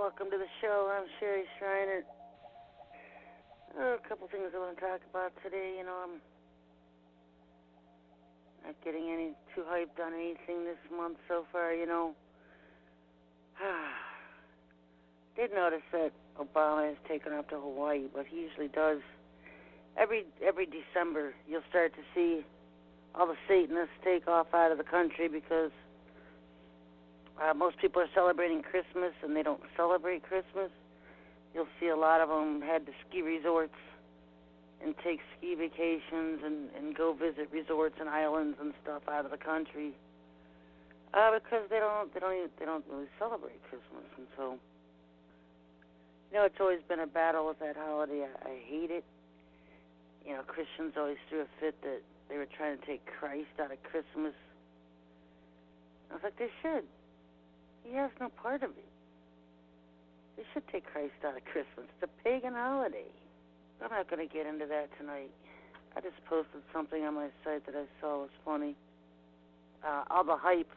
welcome to the show. I'm Sherry Schreiner. A couple things I want to talk about today. I'm not getting any too hyped on anything this month so far. Did notice that Obama has taken off to Hawaii, but he usually does. Every December, you'll start to see all the Satanists take off out of the country because most people are celebrating Christmas and they don't celebrate Christmas. You'll see a lot of them head to ski resorts and take ski vacations and go visit resorts and islands and stuff out of the country because they don't really celebrate Christmas. And so, it's always been a battle with that holiday. I hate it. Christians always threw a fit that they were trying to take Christ out of Christmas. I was like, they should. He has no part of it. They should take Christ out of Christmas. It's a pagan holiday. I'm not going to get into that tonight. I just posted something on my site that I saw was funny. All the hype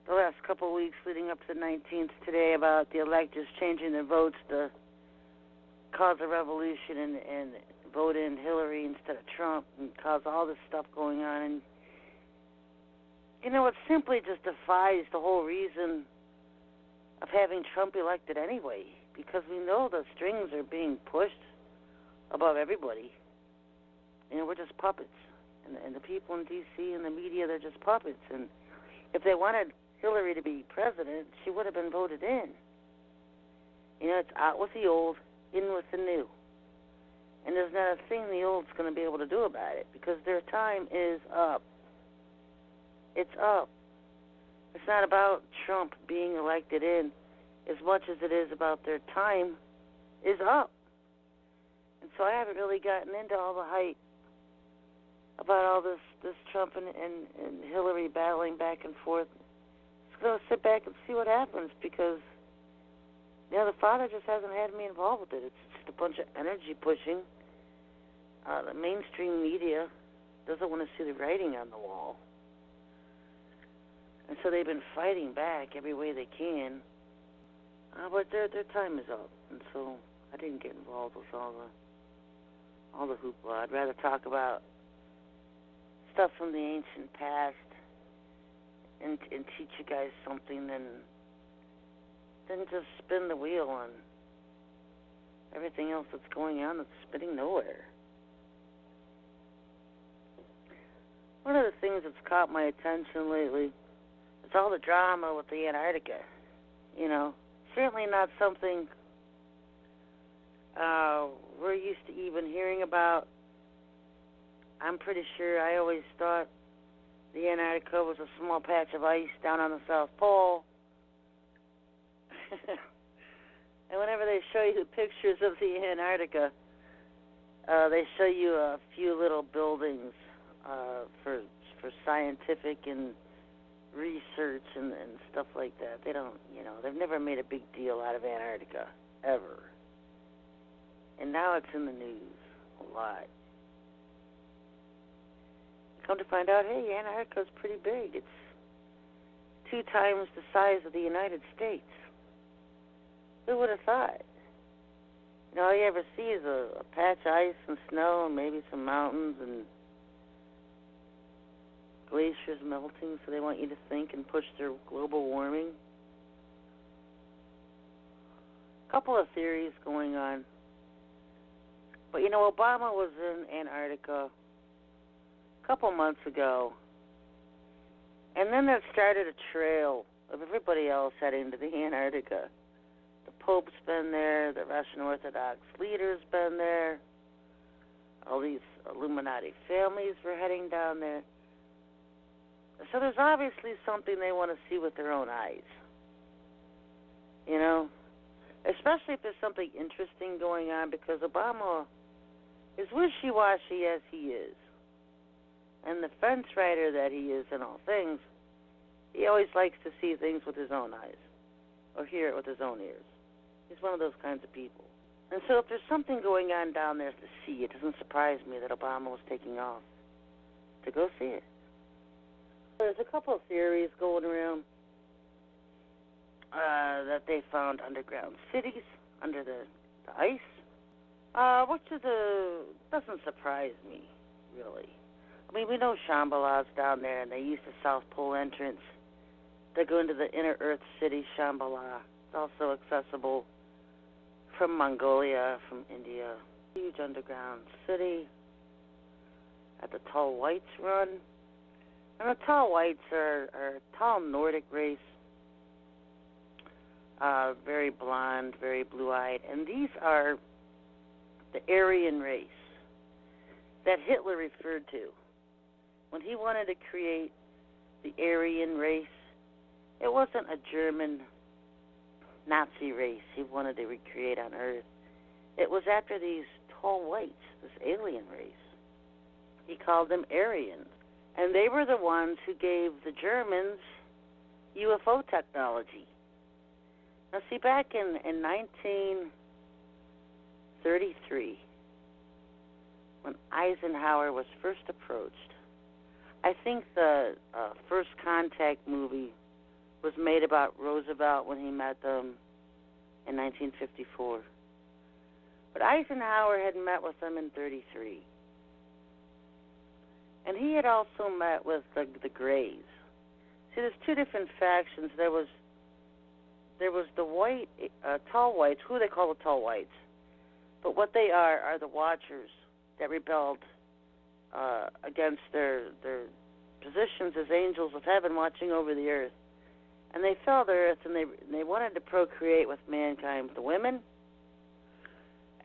the last couple of weeks leading up to the 19th today about the electors changing their votes to cause a revolution and vote in Hillary instead of Trump and cause all this stuff going on. And, it simply just defies the whole reason of having Trump elected anyway, because we know the strings are being pushed above everybody. We're just puppets. And the people in D.C. and the media, they're just puppets. And if they wanted Hillary to be president, she would have been voted in. It's out with the old, in with the new. And there's not a thing the old's going to be able to do about it because their time is up. It's up. It's not about Trump being elected in as much as it is about their time is up. And so I haven't really gotten into all the hype about all this Trump and Hillary battling back and forth. Just going to sit back and see what happens because, the father just hasn't had me involved with it. It's just a bunch of energy pushing. The mainstream media doesn't want to see the writing on the wall. And so they've been fighting back every way they can. But their time is up. And so I didn't get involved with all the hoopla. I'd rather talk about stuff from the ancient past and teach you guys something than just spin the wheel on everything else that's going on that's spinning nowhere. One of the things that's caught my attention lately is all the drama with the Antarctica. Certainly not something we're used to even hearing about. I'm pretty sure I always thought the Antarctica was a small patch of ice down on the South Pole. And whenever they show you the pictures of the Antarctica, they show you a few little buildings for scientific and research and stuff like that. They don't, they've never made a big deal out of Antarctica, ever. And now it's in the news a lot. Come to find out, hey, Antarctica's pretty big. It's 2 times the size of the United States. Who would have thought? All you ever see is a patch of ice and snow and maybe some mountains and glaciers melting, so they want you to think and push their global warming. A couple of theories going on. But, Obama was in Antarctica a couple months ago, and then that started a trail of everybody else heading to the Antarctica. The Pope's been there, the Russian Orthodox leader's been there, all these Illuminati families were heading down there. So there's obviously something they want to see with their own eyes. Especially if there's something interesting going on, because Obama is wishy-washy as he is. And the fence rider that he is in all things, he always likes to see things with his own eyes or hear it with his own ears. He's one of those kinds of people. And so if there's something going on down there to see, it doesn't surprise me that Obama was taking off to go see it. There's a couple of theories going around. that they found underground cities under the ice, which doesn't surprise me, really. I mean, we know Shambhala's down there, and they use the South Pole entrance to go into the inner Earth city, Shambhala. It's also accessible from Mongolia, from India. Huge underground city at the Tall Whites run. And the Tall Whites are a tall Nordic race, very blonde, very blue-eyed. And these are the Aryan race that Hitler referred to. When he wanted to create the Aryan race, it wasn't a German Nazi race he wanted to recreate on Earth. It was after these tall whites, this alien race. He called them Aryans. And they were the ones who gave the Germans UFO technology. Now, see, back in 1933, when Eisenhower was first approached, I think the First Contact movie was made about Roosevelt when he met them in 1954. But Eisenhower had met with them in 33. And he had also met with the Greys. See, there's two different factions. There was the white, tall whites, who they call the tall whites. But what they are the Watchers that rebelled against their positions as angels of heaven watching over the earth. And they fell to earth, and they wanted to procreate with mankind, the women.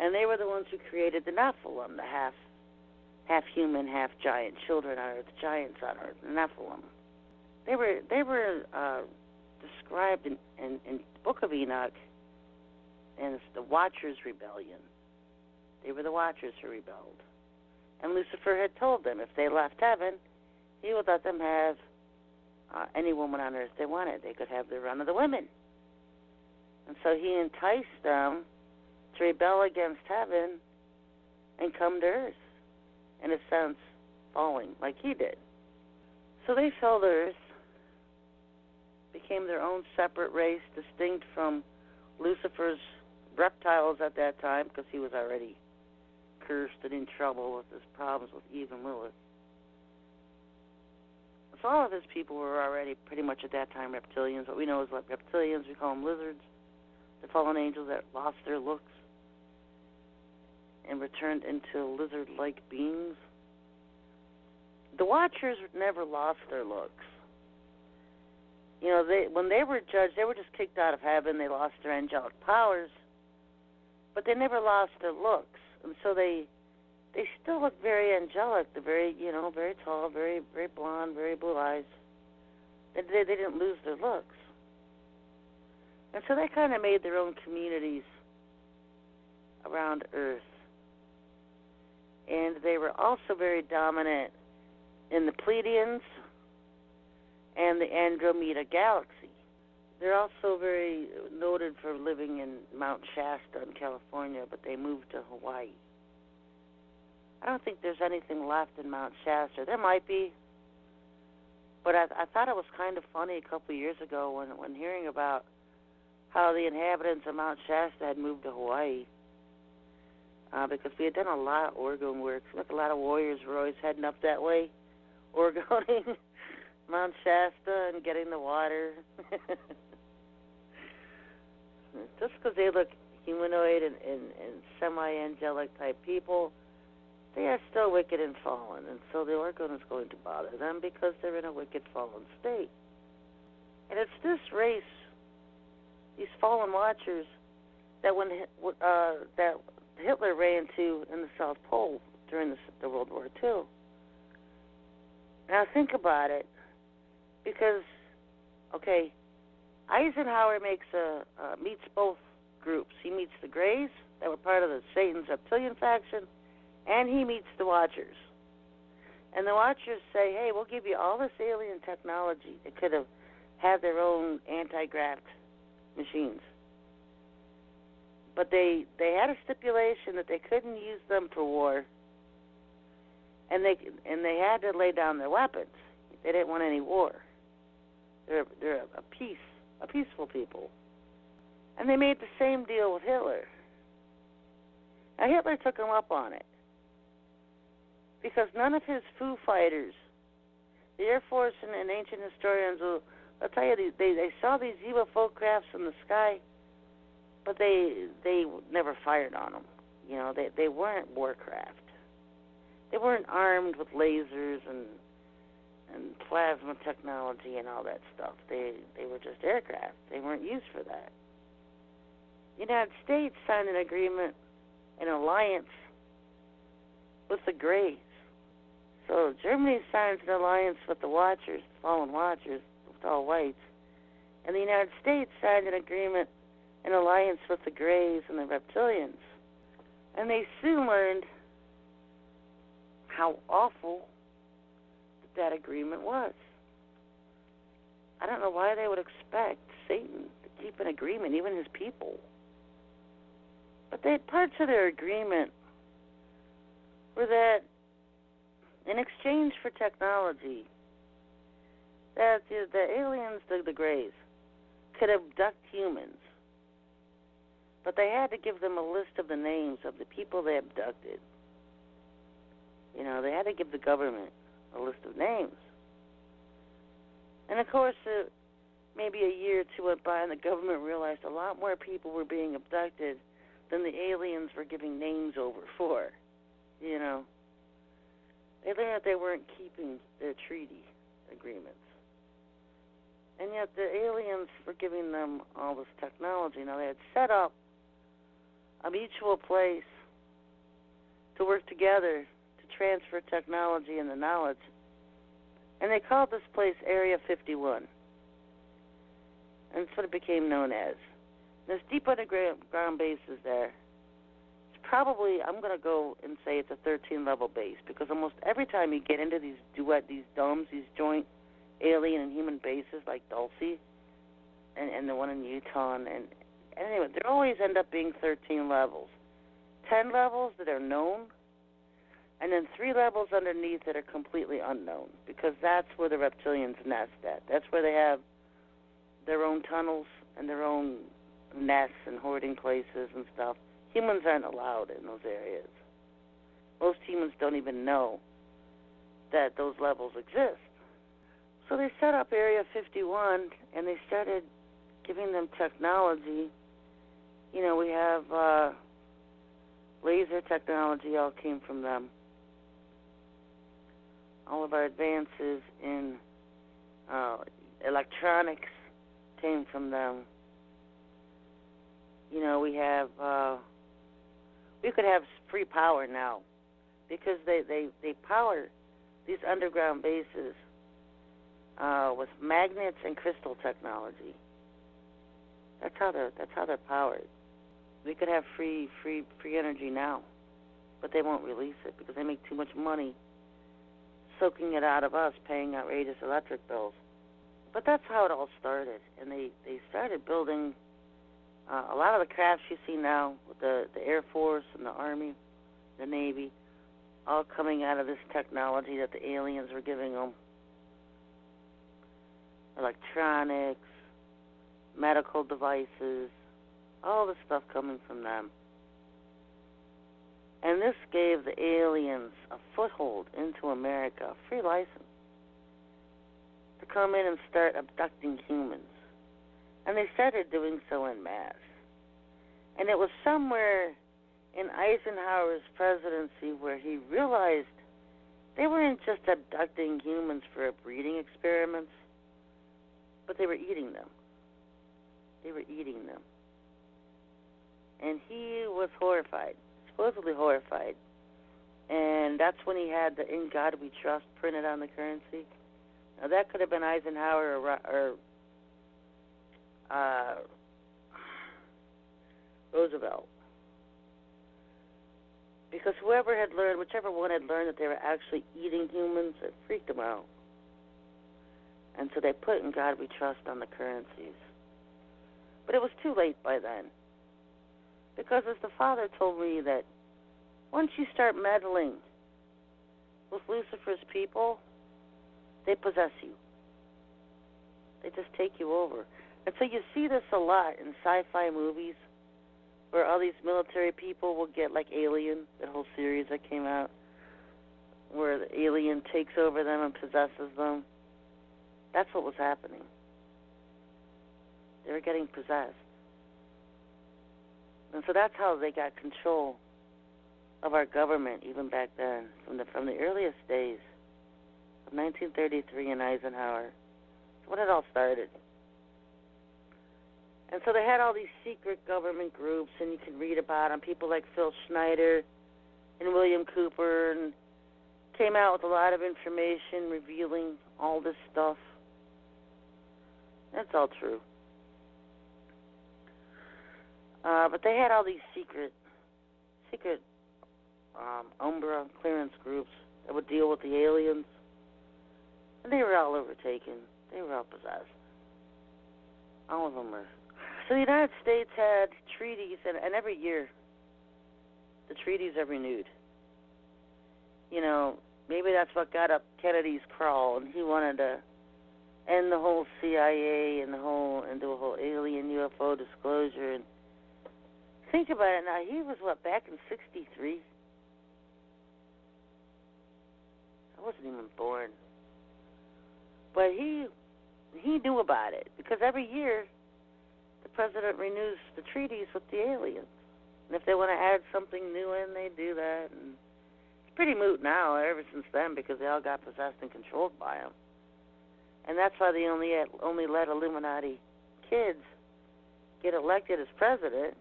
And they were the ones who created the Nephilim, the half human, half giant children on earth, giants on earth, the Nephilim. They were described in the Book of Enoch as the Watchers' rebellion. They were the Watchers who rebelled. And Lucifer had told them if they left heaven, he would let them have any woman on earth they wanted. They could have the run of the women. And so he enticed them to rebel against heaven and come to earth, in a sense, falling like he did. So they fell to earth, became their own separate race, distinct from Lucifer's reptiles at that time, because he was already cursed and in trouble with his problems with Eve and Lilith. So all of his people were already pretty much at that time reptilians. What we know is like reptilians, we call them lizards, the fallen angels that lost their looks and returned into lizard-like beings. The Watchers never lost their looks. You know, when they were judged, they were just kicked out of heaven. They lost their angelic powers, but they never lost their looks, and so they still look very angelic. They're very, very tall, very, very blonde, very blue eyes. They didn't lose their looks, and so they kind of made their own communities around Earth. And they were also very dominant in the Pleiadians and the Andromeda Galaxy. They're also very noted for living in Mount Shasta in California, but they moved to Hawaii. I don't think there's anything left in Mount Shasta. There might be, but I thought it was kind of funny a couple of years ago when hearing about how the inhabitants of Mount Shasta had moved to Hawaii. Because we had done a lot of Oregon work. Like a lot of warriors were always heading up that way, Oregoning Mount Shasta and getting the water. Just because they look humanoid and semi-angelic type people, they are still wicked and fallen. And so the Oregon is going to bother them because they're in a wicked, fallen state. And it's this race, these fallen Watchers, that that Hitler ran to in the South Pole during the World War II. Now think about it, because, okay, Eisenhower meets both groups. He meets the Greys that were part of the Satan's reptilian faction, and he meets the Watchers. And the Watchers say, hey, we'll give you all this alien technology. They could have had their own anti-graft machines. But they had a stipulation that they couldn't use them for war, and they had to lay down their weapons. They didn't want any war. They're a peaceful people. And they made the same deal with Hitler. Now, Hitler took him up on it because none of his Foo Fighters, the Air Force and ancient historians will, I'll tell you, they saw these UFO crafts in the sky, but they never fired on them. You know, they weren't warcraft. They weren't armed with lasers and plasma technology and all that stuff. They were just aircraft. They weren't used for that. The United States signed an agreement, an alliance with the Greys. So Germany signs an alliance with the Watchers, fallen Watchers, with all whites. And the United States signed an agreement, an alliance with the Greys and the Reptilians. And they soon learned how awful that agreement was. I don't know why they would expect Satan to keep an agreement, even his people. But parts of their agreement were that in exchange for technology, that the aliens, the Greys, could abduct humans. But they had to give them a list of the names of the people they abducted. You know, they had to give the government a list of names. And of course, maybe a year or two went by and the government realized a lot more people were being abducted than the aliens were giving names over for. You know, they learned that they weren't keeping their treaty agreements. And yet the aliens were giving them all this technology. Now, they had set up a mutual place to work together to transfer technology and the knowledge. And they called this place Area 51. And it's what it became known as. There's deep underground bases there. It's probably, I'm going to go and say it's a 13-level base, because almost every time you get into these domes, these joint alien and human bases like Dulce and the one in Utah, and anyway, they always end up being 13 levels. 10 levels that are known, and then 3 levels underneath that are completely unknown, because that's where the reptilians nest at. That's where they have their own tunnels and their own nests and hoarding places and stuff. Humans aren't allowed in those areas. Most humans don't even know that those levels exist. So they set up Area 51, and they started giving them technology. You know, we have laser technology, all came from them. All of our advances in electronics came from them. You know, we could have free power now, because they power these underground bases with magnets and crystal technology. That's how they're powered. We could have free energy now, but they won't release it because they make too much money soaking it out of us, paying outrageous electric bills. But that's how it all started, and they started building a lot of the crafts you see now with the Air Force and the Army, the Navy, all coming out of this technology that the aliens were giving them. Electronics, medical devices, all the stuff coming from them. And this gave the aliens a foothold into America, a free license, to come in and start abducting humans. And they started doing so en masse. And it was somewhere in Eisenhower's presidency where he realized they weren't just abducting humans for breeding experiments, but they were eating them. They were eating them. And he was horrified, supposedly horrified. And that's when he had the "In God We Trust" printed on the currency. Now, that could have been Eisenhower or Roosevelt. Because whichever one had learned that they were actually eating humans, it freaked them out. And so they put "In God We Trust" on the currencies. But it was too late by then. Because as the Father told me, that once you start meddling with Lucifer's people, they possess you. They just take you over. And so you see this a lot in sci-fi movies where all these military people will get like Alien, that whole series that came out, where the alien takes over them and possesses them. That's what was happening. They were getting possessed. And so that's how they got control of our government even back then, from the earliest days of 1933 in Eisenhower. That's when it all started. And so they had all these secret government groups, and you can read about them, people like Phil Schneider and William Cooper, and came out with a lot of information revealing all this stuff. That's all true. But they had all these secret Umbra clearance groups that would deal with the aliens. And they were all overtaken. They were all possessed. All of them were. So the United States had treaties, and every year the treaties are renewed. You know, maybe that's what got up Kennedy's crawl, and he wanted to end the whole CIA and do a whole alien UFO disclosure. And think about it now. He was back in '63. I wasn't even born, but he knew about it because every year the president renews the treaties with the aliens, and if they want to add something new in, they do that. And it's pretty moot now ever since then because they all got possessed and controlled by him, and that's why they only let Illuminati kids get elected as president,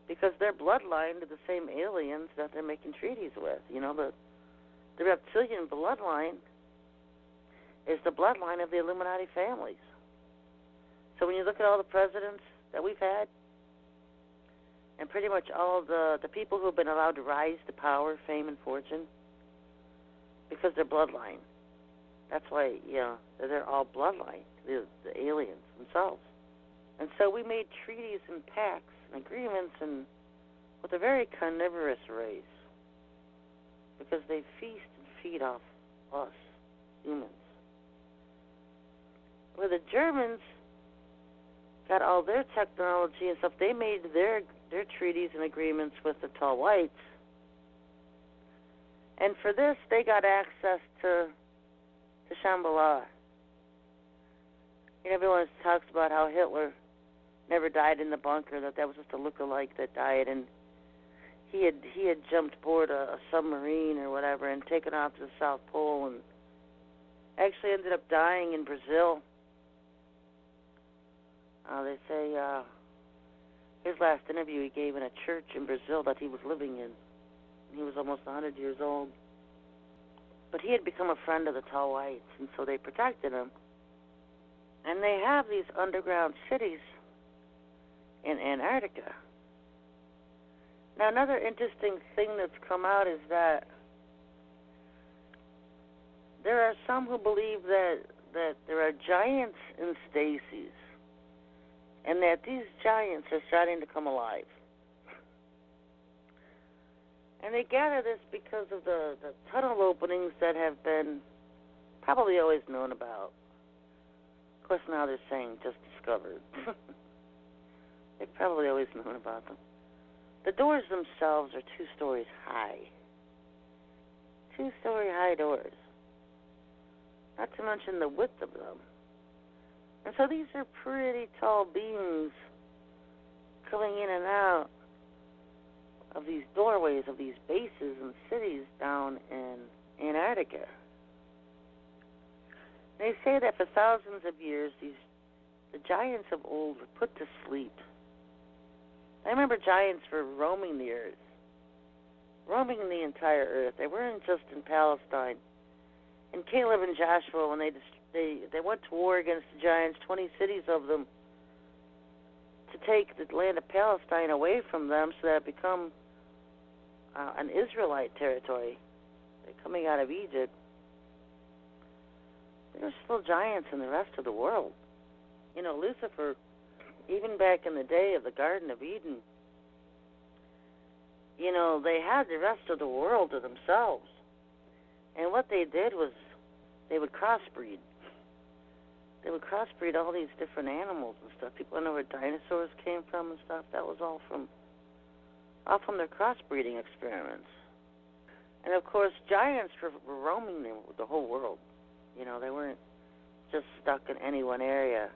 because they're bloodline to the same aliens that they're making treaties with. You know, the reptilian bloodline is the bloodline of the Illuminati families. So when you look at all the presidents that we've had, and pretty much all of the people who have been allowed to rise to power, fame, and fortune, because they're bloodline. That's why, you know, they're all bloodline, the aliens themselves. And so we made treaties and pacts and agreements and with a very carnivorous race, because they feast and feed off us, humans. Where the Germans got all their technology and stuff, they made their treaties and agreements with the tall whites. And for this, they got access to Shambhala. You know, everyone talks about how Hitler never died in the bunker, that was just a look-alike that died, and he had jumped aboard a submarine or whatever and taken off to the South Pole and actually ended up dying in Brazil. They say his last interview he gave in a church in Brazil that he was living in. He was almost 100 years old. But he had become a friend of the tall whites, and so they protected him. And they have these underground cities in Antarctica. Now, another interesting thing that's come out is that there are some who believe that there are giants in stasis, and that these giants are starting to come alive. And they gather this because of the tunnel openings that have been probably always known about. Of course, now they're saying just discovered. They've probably always known about them. The doors themselves are 2 stories high. 2-story high doors. Not to mention the width of them. And so these are pretty tall beings coming in and out of these doorways of these bases and cities down in Antarctica. They say that for thousands of years, the giants of old were put to sleep. I remember giants were roaming the earth, roaming the entire earth. They weren't just in Palestine. And Caleb and Joshua, when they went to war against the giants, 20 cities of them, to take the land of Palestine away from them so that it become an Israelite territory. They're coming out of Egypt. There were still giants in the rest of the world. You know, Lucifer, even back in the day of the Garden of Eden, you know, they had the rest of the world to themselves. And what they did was they would crossbreed. they would crossbreed all these different animals and stuff. People don't know where dinosaurs came from and stuff. That was all from their crossbreeding experiments. And of course, giants were roaming the whole world. You know, they weren't just stuck in any one area.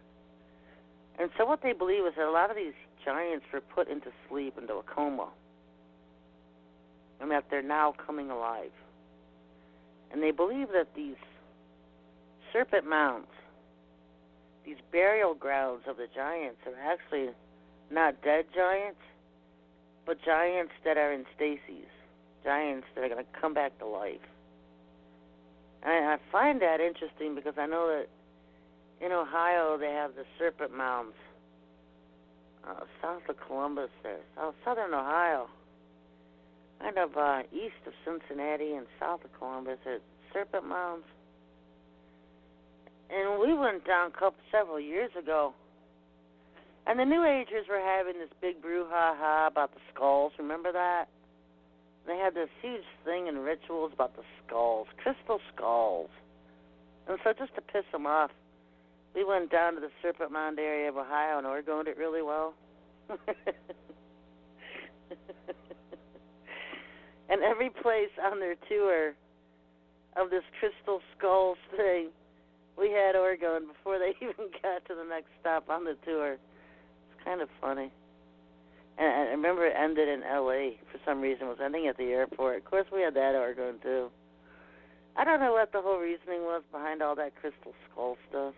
And so what they believe is that a lot of these giants were put into sleep, into a coma, and that they're now coming alive. And they believe that these serpent mounds, these burial grounds of the giants, are actually not dead giants, but giants that are in stasis, giants that are going to come back to life. And I find that interesting because I know that in Ohio they have the serpent mounds, south of Columbus there, southern Ohio, kind of east of Cincinnati and south of Columbus, there's serpent mounds. And we went down several years ago, and the New Agers were having this big brouhaha about the skulls. Remember that? They had this huge thing and rituals about the skulls, crystal skulls. And so just to piss them off, we went down to the Serpent Mound area of Ohio and Oregoned it really well. And every place on their tour of this crystal skulls thing, we had Oregon before they even got to the next stop on the tour. It's kind of funny. And I remember it ended in L.A. for some reason. It was ending at the airport. Of course, we had that Oregon, too. I don't know what the whole reasoning was behind all that crystal skull stuff.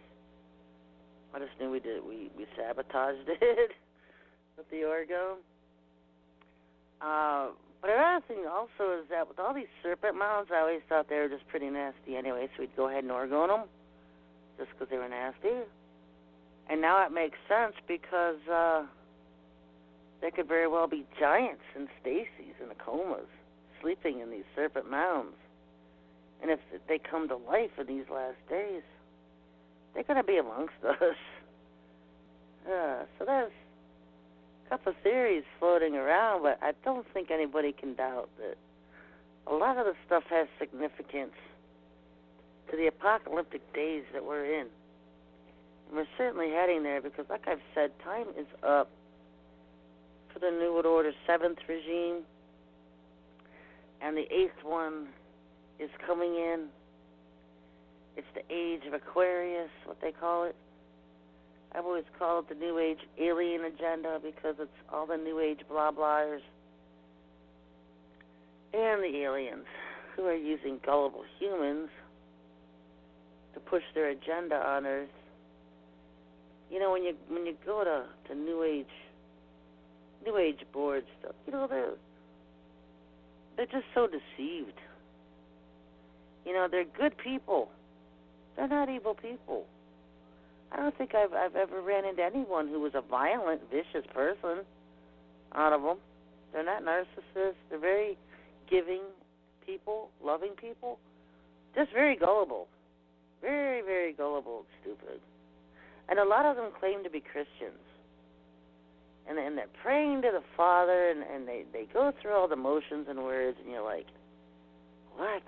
I just knew we sabotaged it with the Oregon. But another thing also is that with all these serpent mounds, I always thought they were just pretty nasty anyway, so we'd go ahead and Oregon them just because they were nasty. And now it makes sense because there could very well be giants in stasis, in the comas, sleeping in these serpent mounds. And if they come to life in these last days, they're going to be amongst us. So there's a couple of theories floating around, but I don't think anybody can doubt that a lot of the stuff has significance to the apocalyptic days that we're in. And we're certainly heading there because, like I've said, time is up for the New World Order 7th regime, and the 8th one is coming in. It's the age of Aquarius, what they call it. I've always called it the New Age alien agenda because it's all the New Age blah-blahers and the aliens who are using gullible humans to push their agenda on Earth. You know, when you go to New Age board stuff, you know, they're just so deceived. You know, they're good people. They're not evil people. I don't think I've ever ran into anyone who was a violent, vicious person out of them. They're not narcissists. They're very giving people, loving people. Just very gullible. Very, very gullible and stupid. And a lot of them claim to be Christians. And they're praying to the Father, and they go through all the motions and words, and you're like, what?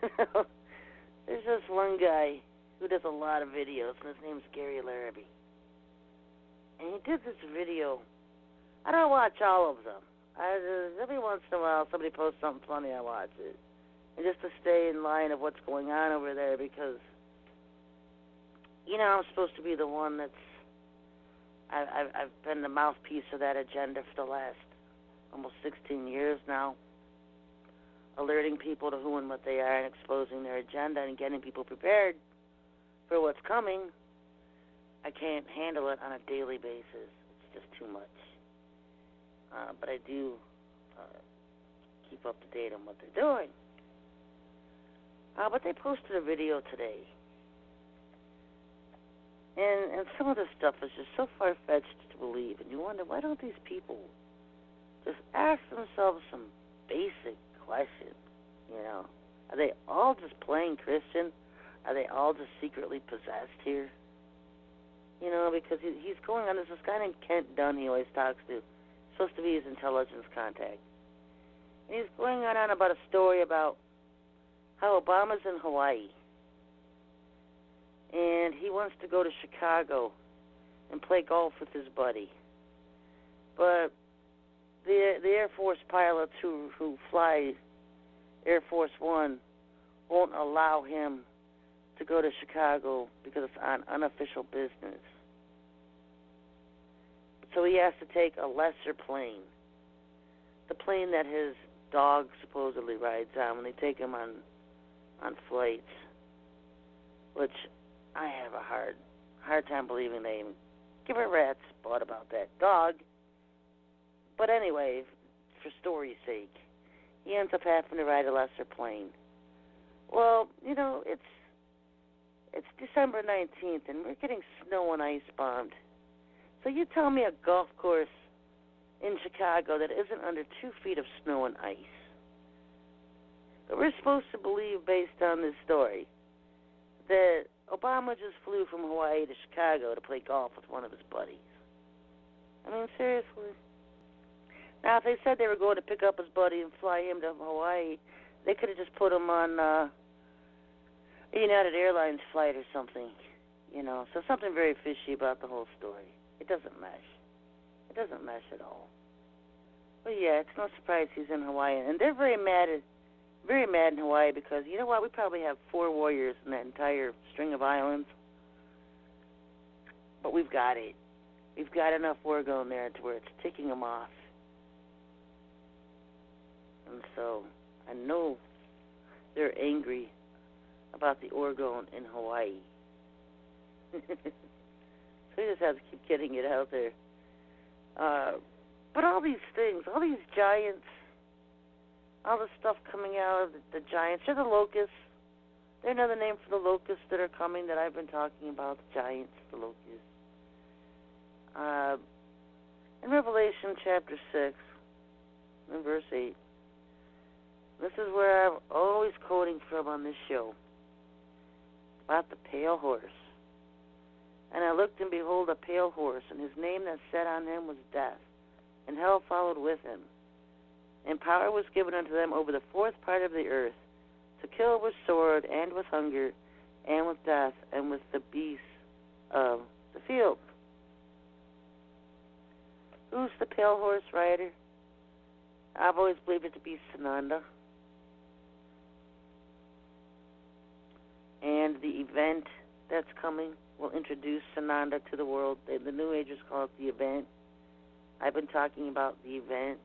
You know, there's this one guy who does a lot of videos, and his name's Gary Larrabee. And he did this video. I don't watch all of them. Every once in a while, somebody posts something funny, I watch it. And just to stay in line of what's going on over there, because, you know, I'm supposed to be the one that's, I've been the mouthpiece of that agenda for the last almost 16 years now, alerting people to who and what they are and exposing their agenda and getting people prepared for what's coming. I can't handle it on a daily basis. It's just too much. But I do keep up to date on what they're doing. But they posted a video today. And some of the stuff is just so far-fetched to believe. And you wonder, why don't these people just ask themselves some basic questions, you know? Are they all just plain Christian? Are they all just secretly possessed here? You know, because he's going on, there's this guy named Kent Dunn he always talks to. Supposed to be his intelligence contact. And he's going on about a story about how Obama's in Hawaii. and he wants to go to Chicago and play golf with his buddy. But the Air Force pilots who fly Air Force One won't allow him to go to Chicago because it's on unofficial business. So he has to take a lesser plane, the plane that his dog supposedly rides on when they take him on flights, which I have a hard time believing they even give a rat's butt about that dog. But anyway, for story's sake, he ends up having to ride a lesser plane. Well, it's December 19th, and we're getting snow and ice bombed. So you tell me a golf course in Chicago that isn't under 2 feet of snow and ice. But we're supposed to believe, based on this story, that Obama just flew from Hawaii to Chicago to play golf with one of his buddies. I mean, seriously? Now, if they said they were going to pick up his buddy and fly him to Hawaii, they could have just put him on a United Airlines flight or something, So something very fishy about the whole story. It doesn't mesh. It doesn't mesh at all. But yeah, it's no surprise he's in Hawaii, and they're very mad in Hawaii because you know what? We probably have 4 warriors in that entire string of islands, but we've got it. We've got enough war going there to where it's ticking them off. And so I know they're angry about the Oregon in Hawaii. So we just have to keep getting it out there. But all these things, all these giants, all the stuff coming out of the giants, they're the locusts. They're another name for the locusts that are coming that I've been talking about, the giants, the locusts. In Revelation chapter 6, in verse 8, this is where I'm always quoting from on this show, about the pale horse. And I looked, and behold, a pale horse, and his name that sat on him was Death, and hell followed with him. And power was given unto them over the 4th part of the earth, to kill with sword, and with hunger, and with death, and with the beasts of the field. Who's the pale horse rider? I've always believed it to be Sananda. And the event that's coming will introduce Sananda to the world. The New Agers call it the event. I've been talking about the event.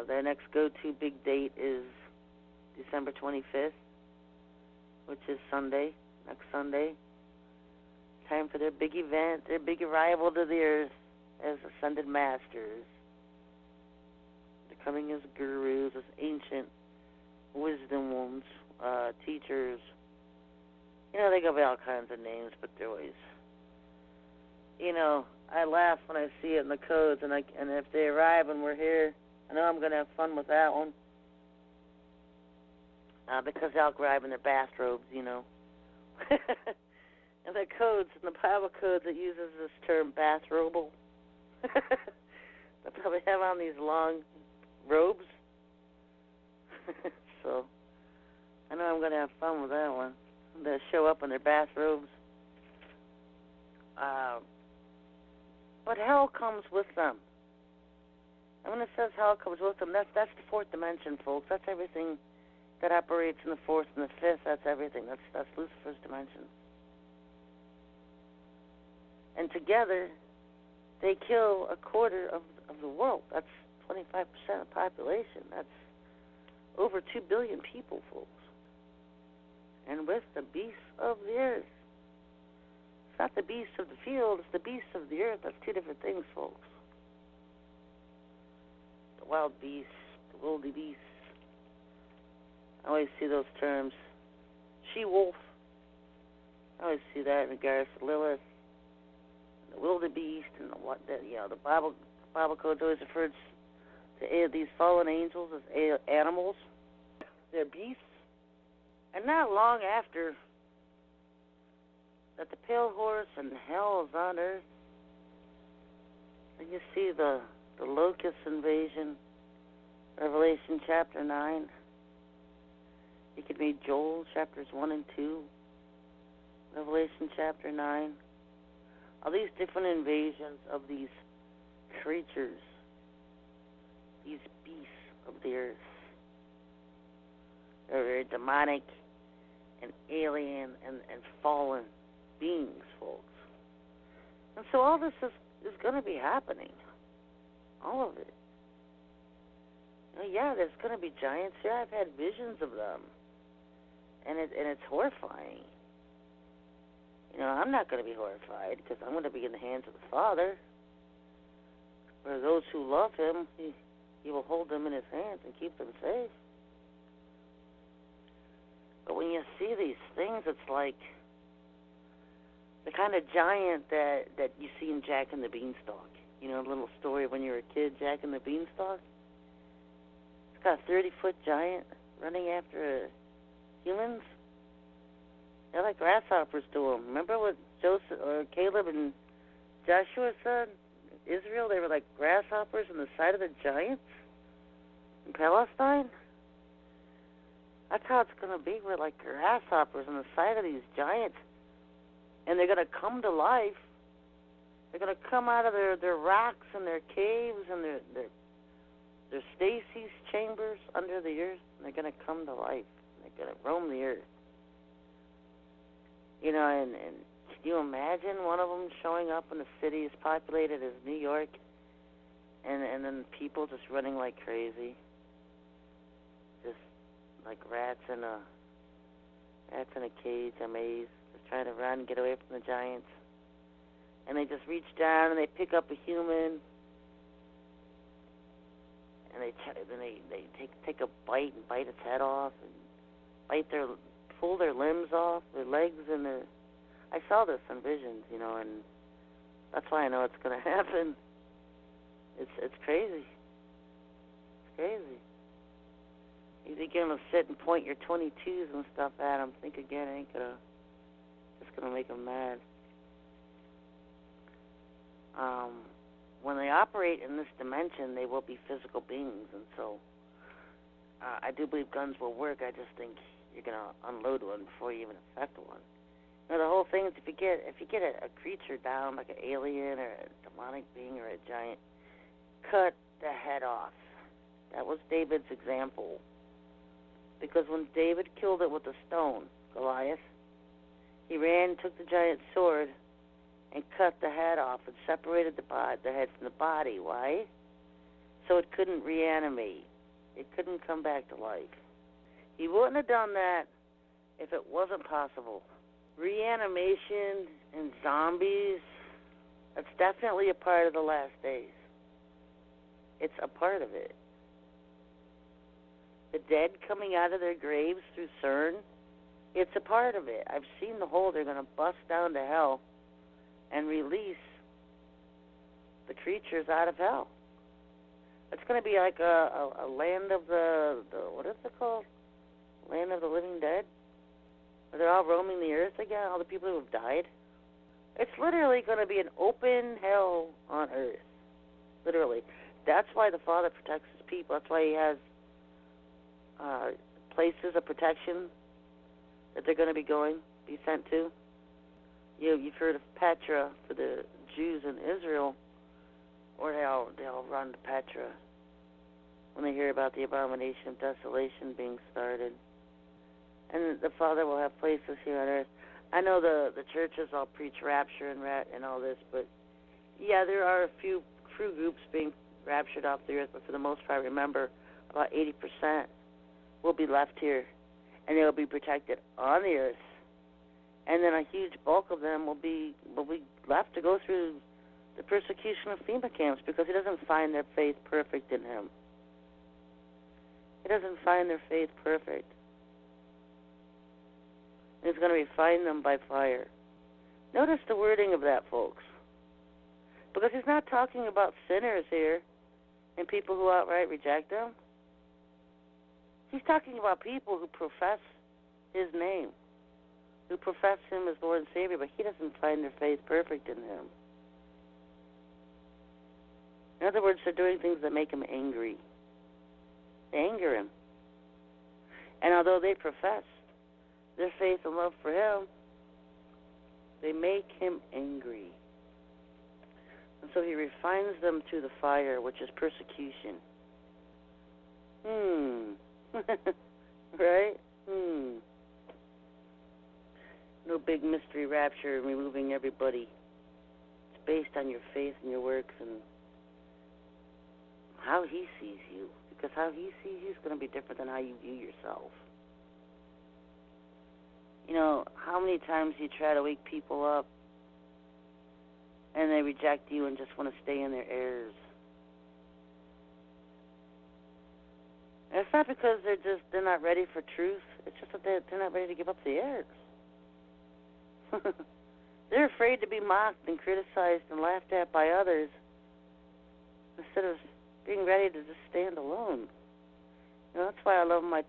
Their next go-to big date is December 25th, which is Sunday, next Sunday. Time for their big event, their big arrival to the earth as ascended masters. They're coming as gurus, as ancient wisdom ones, teachers. They go by all kinds of names, but they're always, I laugh when I see it in the codes, and if they arrive and we're here, I know I'm going to have fun with that one. Because they'll arrive in their bathrobes, And the codes, in the Bible codes, it uses this term, bathrobal. They probably have on these long robes. So, I know I'm going to have fun with that one. They show up in their bathrobes. But hell comes with them. And when it says hell comes with them, that's the 4th dimension, folks. That's everything that operates in the 4th and the 5th. That's everything. That's Lucifer's dimension. And together, they kill 1/4 of the world. That's 25% of the population. That's over 2 billion people, folks. And with the beasts of the earth. It's not the beasts of the field, it's the beasts of the earth. That's 2 different things, folks. The wild beasts, the wildy beasts. I always see those terms. She-wolf. I always see that in regards to Lilith, the wildebeest, and the Bible code always refers to these fallen angels as animals. They're beasts. And not long after that the pale horse and hell is on earth, and you see the locust invasion, Revelation chapter 9. You could read Joel chapters 1 and 2. Revelation chapter 9. All these different invasions of these creatures, these beasts of the earth. They're very demonic and alien and fallen beings, folks. And so all this is going to be happening. All of it. Yeah, there's going to be giants. Yeah, I've had visions of them. And it's horrifying. I'm not going to be horrified because I'm going to be in the hands of the Father. For those who love Him, He will hold them in His hands and keep them safe. But when you see these things, it's like the kind of giant that you see in Jack and the Beanstalk. A little story when you were a kid, Jack and the Beanstalk. It's got a 30-foot giant running after humans. They're like grasshoppers to him. Remember what Joseph or Caleb and Joshua said? Israel, they were like grasshoppers on the side of the giants in Palestine. That's how it's going to be. We're like grasshoppers on the side of these giants. And they're going to come to life. They're going to come out of their rocks and their caves and their stasis chambers under the earth. And they're going to come to life. They're going to roam the earth. And can you imagine one of them showing up in a city as populated as New York, and then people just running like crazy, just like rats in a cage, a maze, just trying to run and get away from the giants. And they just reach down and they pick up a human, and they take a bite and bite its head off and pull their limbs off, their legs and their. I saw this in visions, and that's why I know it's going to happen. It's crazy. It's crazy. You think you're going to sit and point your 22s and stuff at them? Think again, ain't gonna. Just going to make them mad. When they operate in this dimension, they will be physical beings, and so I do believe guns will work. I just think you're going to unload one before you even affect one. The whole thing is if you get a creature down, like an alien or a demonic being or a giant, cut the head off. That was David's example. Because when David killed it with a stone, Goliath, he ran, took the giant's sword, and cut the head off and separated the head from the body. Why? So it couldn't reanimate. It couldn't come back to life. He wouldn't have done that if it wasn't possible. Reanimation and zombies, that's definitely a part of the last days. It's a part of it. The dead coming out of their graves through CERN, it's a part of it. I've seen the hole. They're going to bust down to hell and release the creatures out of hell. It's going to be like a land of the what is it called? Land of the living dead? Where they're all roaming the earth again, all the people who have died. It's literally going to be an open hell on earth. Literally. That's why the Father protects His people. That's why He has places of protection that they're going to be sent to. You've heard of Petra for the Jews in Israel, or they'll run to Petra when they hear about the abomination of desolation being started. And the Father will have places here on earth. I know the churches all preach rapture and all this, but yeah, there are a few groups being raptured off the earth, but for the most part, remember, about 80% will be left here, and they will be protected on the earth. And then a huge bulk of them will be left to go through the persecution of FEMA camps because He doesn't find their faith perfect in Him. He doesn't find their faith perfect. He's going to refine them by fire. Notice the wording of that, folks. Because He's not talking about sinners here and people who outright reject Him. He's talking about people who profess His name, who profess Him as Lord and Savior, but He doesn't find their faith perfect in Him. In other words, they're doing things that make Him angry. They anger Him. And although they profess their faith and love for Him, They make him angry. And so he refines them through the fire, which is persecution. Right? No big mystery rapture removing everybody. It's based on your faith and your works and how he sees you. Because how he sees you is going to be different than how you view yourself. You know, how many times you try to wake people up and they reject you and just want to stay in their errors? And it's not because they're not ready for truth. It's just that they're not ready to give up the errors. They're afraid to be mocked and criticized and laughed at by others instead of being ready to just stand alone. You know, that's why I love my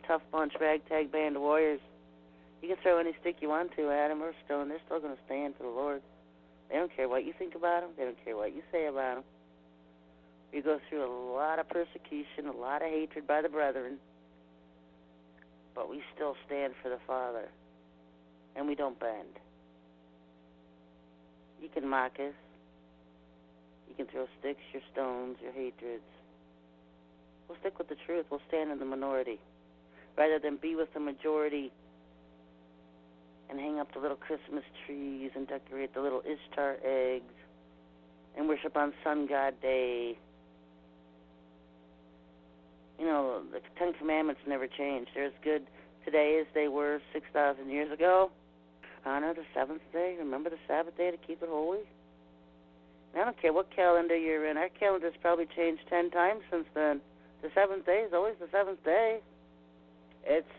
tough bunch, ragtag band of warriors. You can throw any stick you want to at them or stone. They're still going to stand for the Lord. They don't care what you think about them. They don't care what you say about them. We go through a lot of persecution, a lot of hatred by the brethren, but we still stand for the Father, and we don't bend. You can mock us. You can throw sticks, your stones, your hatreds. We'll stick with the truth. We'll stand in the minority rather than be with the majority and hang up the little Christmas trees and decorate the little Ishtar eggs and worship on Sun God Day. You know, the Ten Commandments never change. They're as good today as they were 6,000 years ago. Honor the seventh day. Remember the Sabbath day to keep it holy. And I don't care what calendar you're in. Our calendar's probably changed 10 times since then. The seventh day is always the seventh day. It's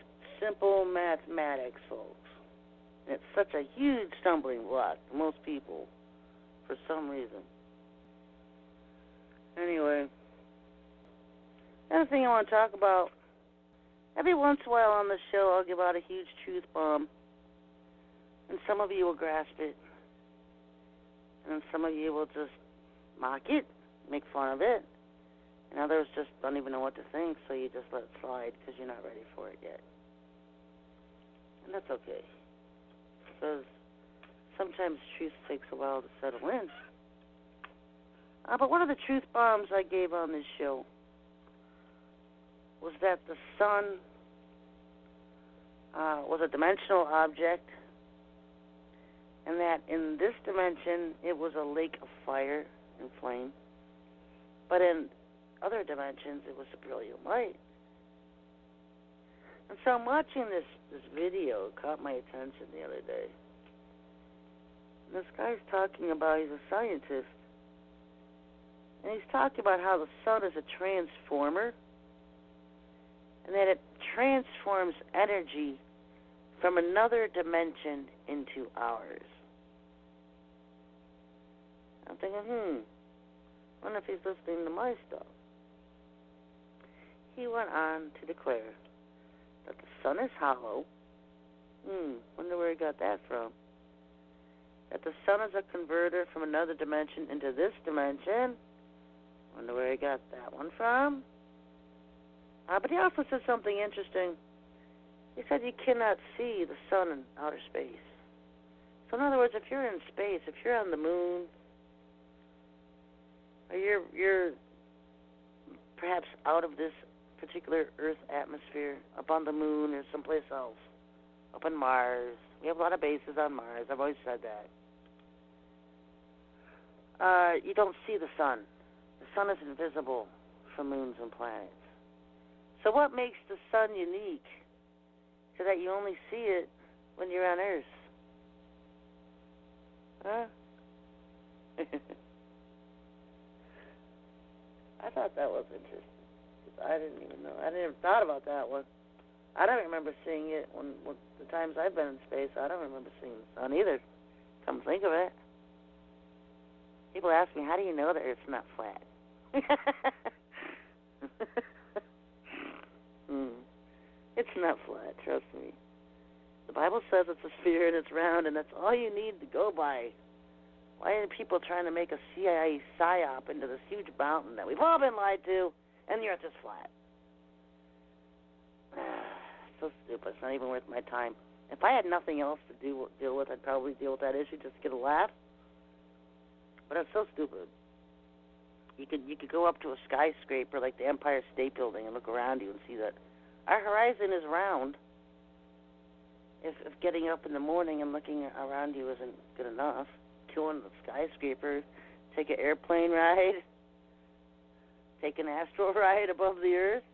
simple mathematics, folks. It's such a huge stumbling block to most people for some reason. Anyway, another thing I want to talk about, every once in a while on the show I'll give out a huge truth bomb, and some of you will grasp it, and some of you will just mock it, make fun of it, and others just don't even know what to think, so you just let it slide because you're not ready for it yet. And that's okay. Because sometimes truth takes a while to settle in. But one of the truth bombs I gave on this show was that the sun was a dimensional object, and that in this dimension it was a lake of fire and flame, but in other dimensions it was a brilliant light. And so I'm watching this video. It caught my attention the other day. And this guy's talking about, he's a scientist, and he's talking about how the sun is a transformer, and that it transforms energy from another dimension into ours. I'm thinking, I wonder if he's listening to my stuff. He went on to declare that the sun is hollow. Wonder where he got that from. That the sun is a converter from another dimension into this dimension. Wonder where he got that one from. But he also said something interesting. He said you cannot see the sun in outer space. So in other words, if you're in space, if you're on the moon, or you're perhaps out of this particular Earth atmosphere, up on the moon or someplace else, up on Mars. We have a lot of bases on Mars. I've always said that. You don't see the sun. The sun is invisible from moons and planets. So what makes the sun unique so that you only see it when you're on Earth? Huh? I thought that was interesting. I didn't even know. I didn't even thought about that one. I don't remember seeing it when the times I've been in space. I don't remember seeing the sun either. Come think of it. People ask me, how do you know that Earth's not flat? It's not flat, trust me. The Bible says it's a sphere and it's round, and that's all you need to go by. Why are people trying to make a CIA psyop into this huge mountain that we've all been lied to, and the Earth is flat? So stupid. It's not even worth my time. If I had nothing else to deal with, I'd probably deal with that issue just to get a laugh. But it's so stupid. You could go up to a skyscraper like the Empire State Building and look around you and see that our horizon is round. If getting up in the morning and looking around you isn't good enough, go on the skyscraper, take an airplane ride, take an astral ride above the earth.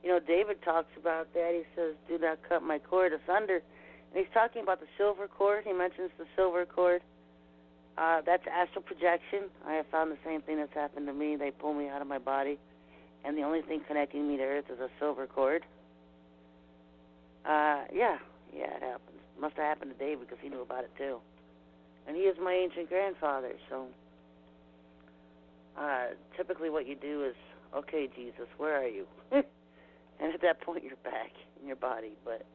You know, David talks about that. He says, "Do not cut my cord asunder." And he's talking about the silver cord. He mentions the silver cord. That's astral projection. I have found the same thing that's happened to me. They pull me out of my body, and the only thing connecting me to Earth is a silver cord. Yeah, it happens. Must have happened to Dave because he knew about it too. And he is my ancient grandfather, so typically what you do is, okay, Jesus, where are you? And at that point, you're back in your body, but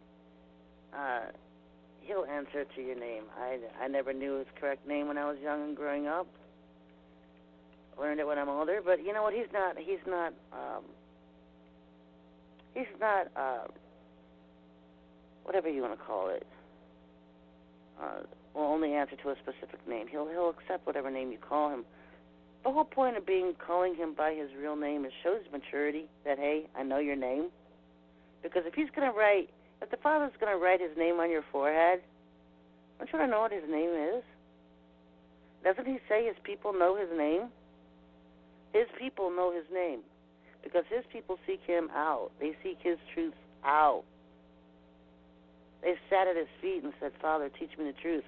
he'll answer to your name. I never knew his correct name when I was young and growing up. Learned it when I'm older, but you know what? He's not whatever you want to call it. Will only answer to a specific name. He'll accept whatever name you call him. The whole point of calling him by his real name is shows maturity. That hey, I know your name. Because if the Father's gonna write his name on your forehead, don't you want to know what his name is? Doesn't he say his people know his name? His people know his name because his people seek him out. They seek his truth out. They sat at his feet and said, "Father, teach me the truth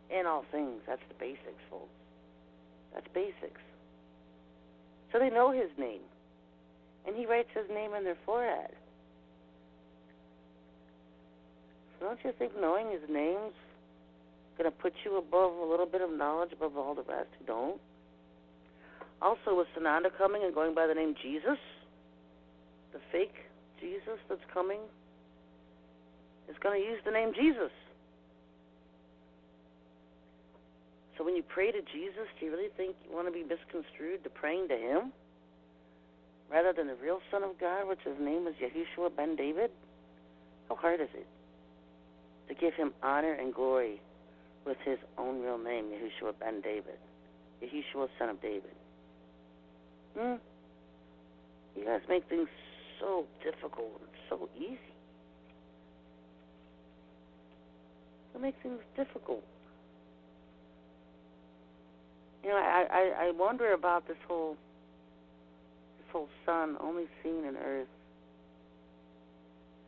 in all things." That's the basics, folks. That's basics. So they know his name. And he writes his name on their forehead. So don't you think knowing his name's going to put you above a little bit of knowledge above all the rest who don't? Also, with Sananda coming and going by the name Jesus, the fake Jesus that's coming is going to use the name Jesus. So when you pray to Jesus, do you really think you want to be misconstrued to praying to him rather than the real Son of God, which his name is Yahushua ben David? How hard is it to give him honor and glory with his own real name, Yahushua ben David, Yahushua, son of David? You guys make things so difficult and so easy. You make things difficult. You know, I wonder about this whole sun only seen in Earth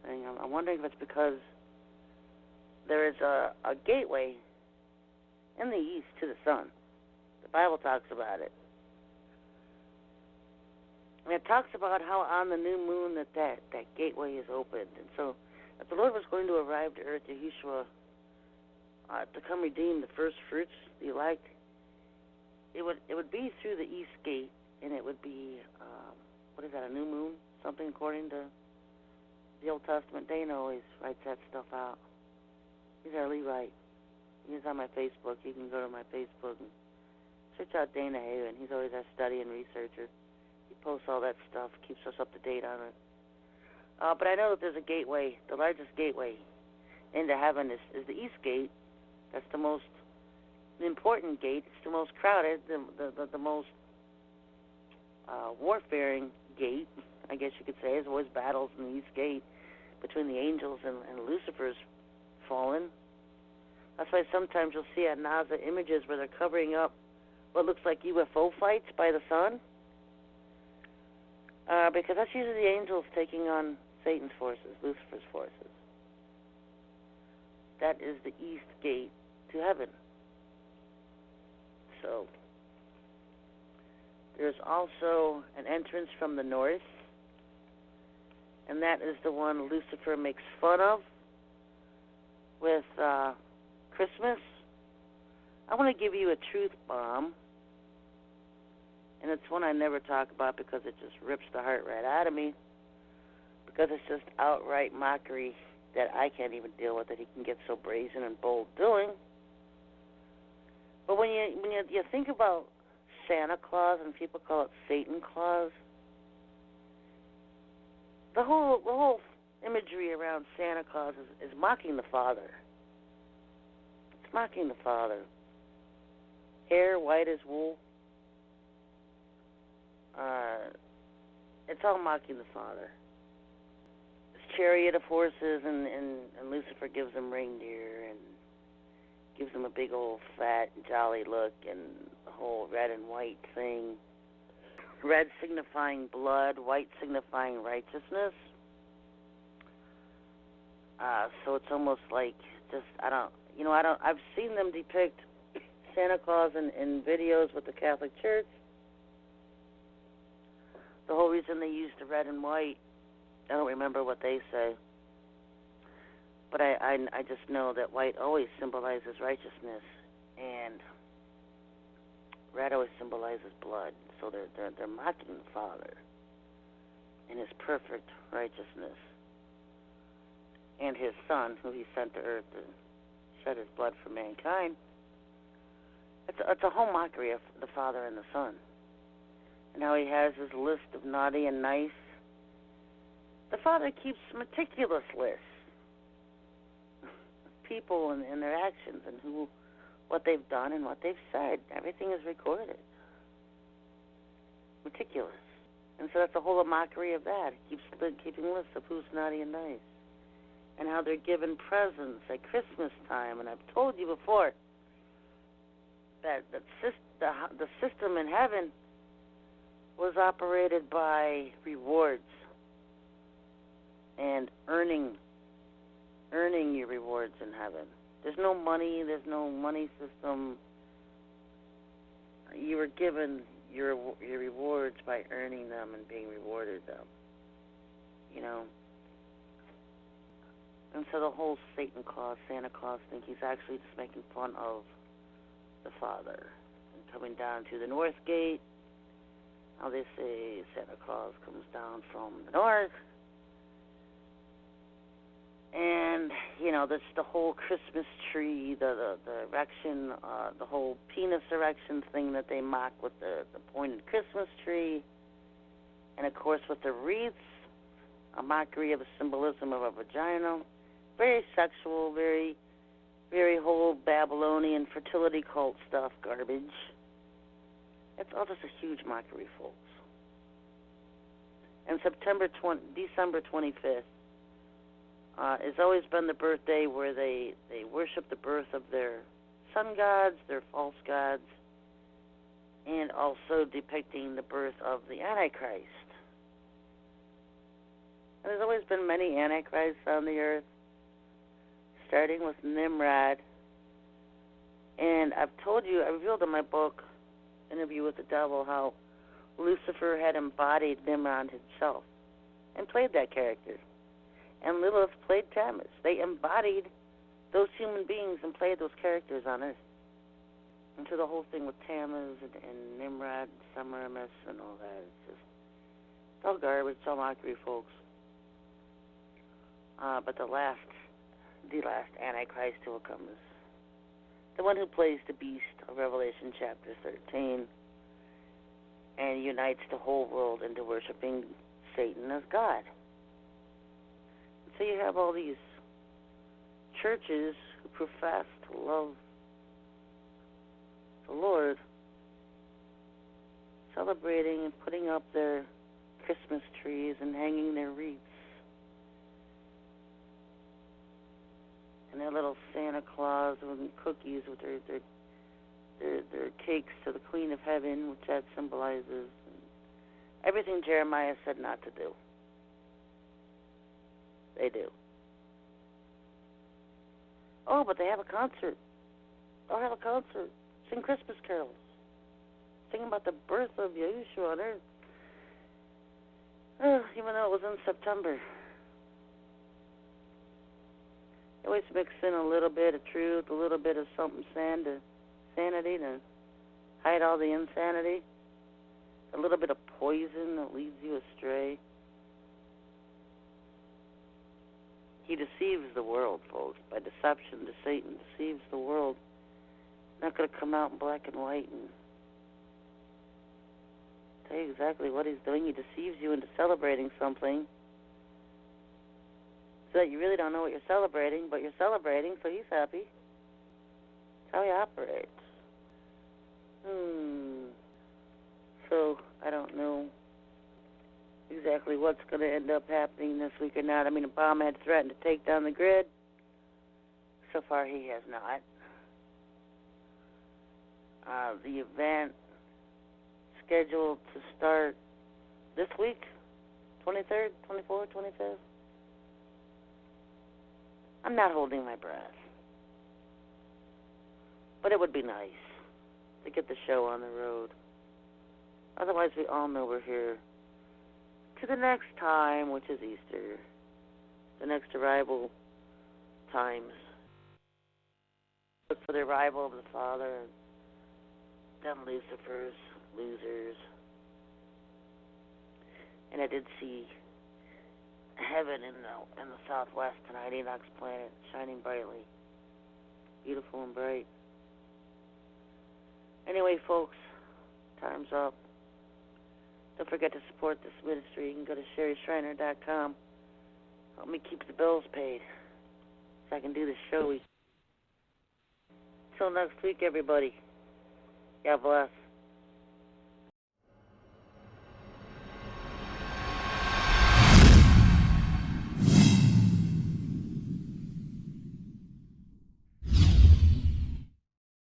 thing. I'm wondering if it's because there is a gateway in the east to the sun. The Bible talks about it. And it talks about how on the new moon that gateway is opened. And so if the Lord was going to arrive to Earth, Yahushua, to come redeem the first fruits, the elect, it would be through the east gate, and it would be, what is that, a new moon? Something according to the Old Testament. Dana always writes that stuff out. He's our Levite. He's on my Facebook. You can go to my Facebook and search out Dana Haven. He's always our study and researcher. He posts all that stuff, keeps us up to date on it. But I know that there's a gateway. The largest gateway into heaven is the east gate. That's the most important gate. It's the most crowded, the most warfaring gate, I guess you could say. There's always battles in the east gate between the angels and Lucifer's fallen. That's why sometimes you'll see at NASA images where they're covering up what looks like UFO fights by the sun, because that's usually the angels taking on Satan's forces, Lucifer's forces. That is the east gate to heaven. So there's also an entrance from the north, and that is the one Lucifer makes fun of with Christmas. I want to give you a truth bomb, and it's one I never talk about because it just rips the heart right out of me, because it's just outright mockery that I can't even deal with, that he can get so brazen and bold doing. But when you think about Santa Claus, and people call it Satan Claus, the whole imagery around Santa Claus is mocking the Father. mocking the Father. Hair white as wool. It's all mocking the Father. His chariot of horses, and Lucifer gives him reindeer and gives him a big old fat jolly look, and the whole red and white thing. Red signifying blood, white signifying righteousness. So it's almost like I've seen them depict Santa Claus in videos with the Catholic Church. The whole reason they use the red and white, I don't remember what they say, but I just know that white always symbolizes righteousness, and red always symbolizes blood. So they're mocking the Father in his perfect righteousness, and his Son, who he sent to earth to shed his blood for mankind. It's a whole mockery of the Father and the Son, and how he has his list of naughty and nice. The Father keeps meticulous lists of people and their actions and what they've done and what they've said. Everything is recorded. Meticulous. And so that's the whole mockery of that. He keeps keeping lists of who's naughty and nice, and how they're given presents at Christmas time. And I've told you before that the system in heaven was operated by rewards and earning your rewards in heaven. There's no money system. You were given your rewards by earning them and being rewarded them. You know? And so the whole Santa Claus thing, he's actually just making fun of the Father. And coming down to the North Gate, how they say Santa Claus comes down from the north. And, that's the whole Christmas tree, the erection, the whole penis erection thing that they mock with the pointed Christmas tree. And, of course, with the wreaths, a mockery of the symbolism of a vagina. Very sexual, very, very whole Babylonian fertility cult stuff, garbage. It's all just a huge mockery, folks. And December 25th, has always been the birthday where they worship the birth of their sun gods, their false gods, and also depicting the birth of the Antichrist. And there's always been many Antichrists on the earth, starting with Nimrod. And I've told you, I revealed in my book, Interview with the Devil, how Lucifer had embodied Nimrod himself and played that character. And Lilith played Tammuz. They embodied those human beings and played those characters on earth. And so the whole thing with Tammuz and Nimrod, Semiramis, and all that, it's all garbage, it's all mockery, folks. But the last Antichrist who will come is the one who plays the beast of Revelation chapter 13 and unites the whole world into worshiping Satan as God. So you have all these churches who profess to love the Lord, celebrating and putting up their Christmas trees and hanging their wreaths and their little Santa Claus and cookies with their cakes to the Queen of Heaven, which that symbolizes everything Jeremiah said not to do. They do. Oh, but they have a concert. They'll have a concert. Sing Christmas carols. Sing about the birth of Yahushua on earth. Even though it was in September. They always mix in a little bit of truth, a little bit of something sanity to hide all the insanity. A little bit of poison that leads you astray. He deceives the world, folks. By deception, Satan deceives the world. Not going to come out in black and white and tell you exactly what he's doing. He deceives you into celebrating something so that you really don't know what you're celebrating, but you're celebrating, so he's happy. how he operates. So, I don't know exactly what's going to end up happening this week or not. I mean, Obama had threatened to take down the grid. So far, he has not. The event scheduled to start this week, 23rd, 24th, 25th. I'm not holding my breath. But it would be nice to get the show on the road. Otherwise, we all know we're here to the next time, which is Easter. The next arrival times. Look for the arrival of the Father and then Lucifer's losers. And I did see heaven in the southwest tonight, Enoch's planet, shining brightly. Beautiful and bright. Anyway, folks, time's up. Don't forget to support this ministry. You can go to SherryShriner.com. Help me keep the bills paid so I can do this show. Until next week, everybody. God bless.